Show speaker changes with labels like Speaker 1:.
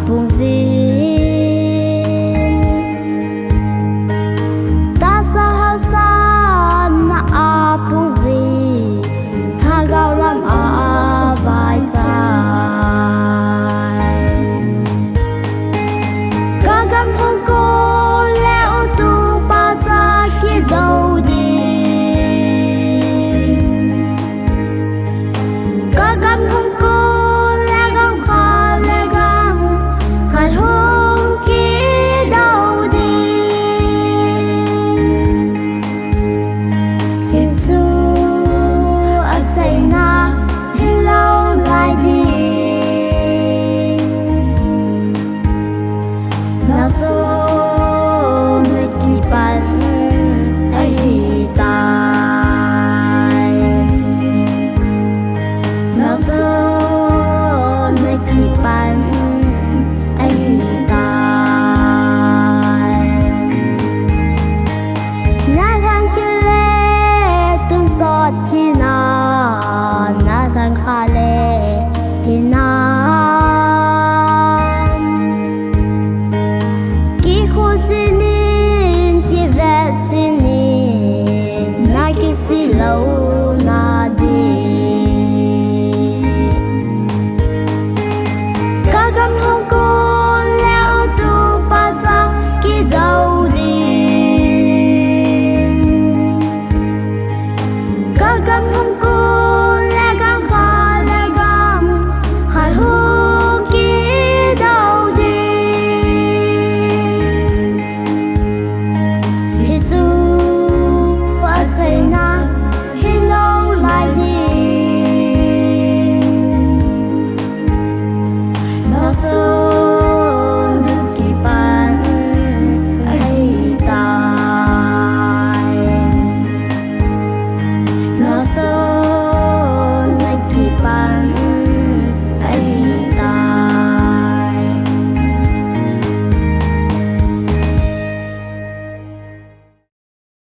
Speaker 1: phung zin ta sa hao sa na phung zin tha gao lam vai trái ca gam hong cô leo tu ba cha kia đâu đi ca gam hong cô le gam kha le gam khát hong kia đâu đi Giêsu ở đây na lâu lại đi nào số nơi kỳ bản ấy tai nào số nơi kỳ bản ấy tai na thang chi lệ tuôn giọt thì na thang kha lệ thì ki khu chi nin ki ve chi nin na ki si lâu na đi ca gam hong cô leo tu ba cha ki đâu đi ca gam hong cô le gam kha le gam khát hong kia đâu đi Giêsu ở đây na lâu lại đi nào số nơi kỳ bản ấy tai nào số